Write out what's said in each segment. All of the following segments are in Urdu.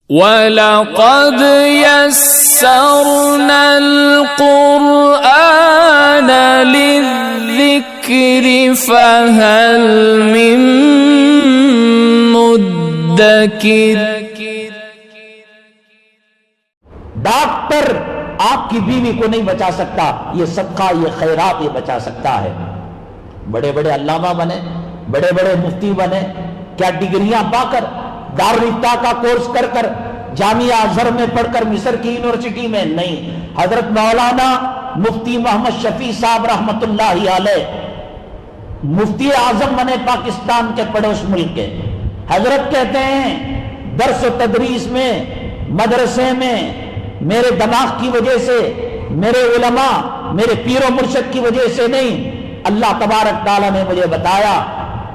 وَلَقَدْ يَسَّرْنَا الْقُرْآنَ لِلذِّكْرِ فَهَلْ مِن مُدَّكِرٍ۔ ڈاکٹر آپ کی بیوی کو نہیں بچا سکتا، یہ صدقہ، یہ خیرات یہ بچا سکتا ہے۔ بڑے بڑے علامہ بنے، بڑے بڑے مفتی بنے، کیا ڈگریاں پا کر، دارالفتہ کا کورس کر کر، جامعہ ازہر میں پڑھ کر، مصر کی یونیورسٹی میں نہیں۔ حضرت مولانا مفتی محمد شفیع صاحب رحمت اللہ علیہ مفتی اعظم بنے پاکستان کے پڑوس ملک کے۔ حضرت کہتے ہیں درس و تدریس میں، مدرسے میں میرے دماغ کی وجہ سے، میرے علماء، میرے پیر و مرشد کی وجہ سے نہیں، اللہ تبارک تعالیٰ نے مجھے بتایا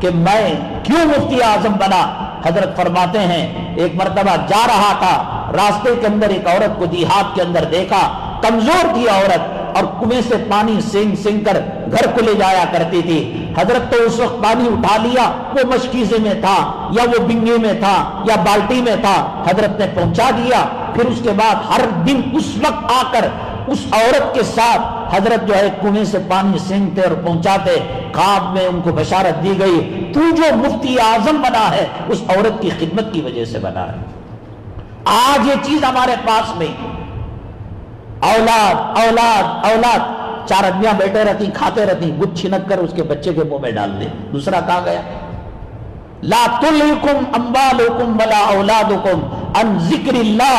کہ میں کیوں مفتی اعظم بنا۔ حضرت فرماتے ہیں ایک مرتبہ جا رہا تھا، راستے کے اندر ایک عورت کو دیہات کے اندر دیکھا، کمزور تھی عورت اور کنویں سے پانی سینگ سینگ کر گھر کو لے جایا کرتی تھی۔ حضرت تو اس وقت پانی اٹھا لیا، وہ مشکیزے میں تھا یا وہ بنگے میں تھا یا بالٹی میں تھا، حضرت نے پہنچا دیا۔ پھر اس کے بعد ہر دن اس وقت آ کر اس عورت کے ساتھ حضرت جو ہے کنویں سے پانی سینگتے اور پہنچاتے۔ خواب میں ان کو بشارت دی گئی تو جو مفتی اعظم بنا ہے اس عورت کی خدمت کی وجہ سے بنا ہے۔ آج یہ چیز ہمارے پاس میں، اولاد اولاد اولاد، چار ادمیاں بیٹھے رہتی، کھاتے رہتی، گچھ چھنک کر اس کے بچے کے منہ میں ڈال دے۔ دوسرا کہا گیا لا تلہکم اموالکم ولا اولادکم عن ذکر اللہ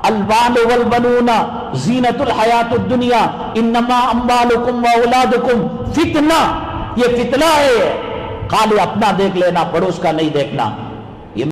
المال والبنون زینت الحیات الدنیا انما اموالکم واولادکم فتنہ، یہ فتنہ ہے، خالی اپنا دیکھ لینا، پڑوس کا نہیں دیکھنا۔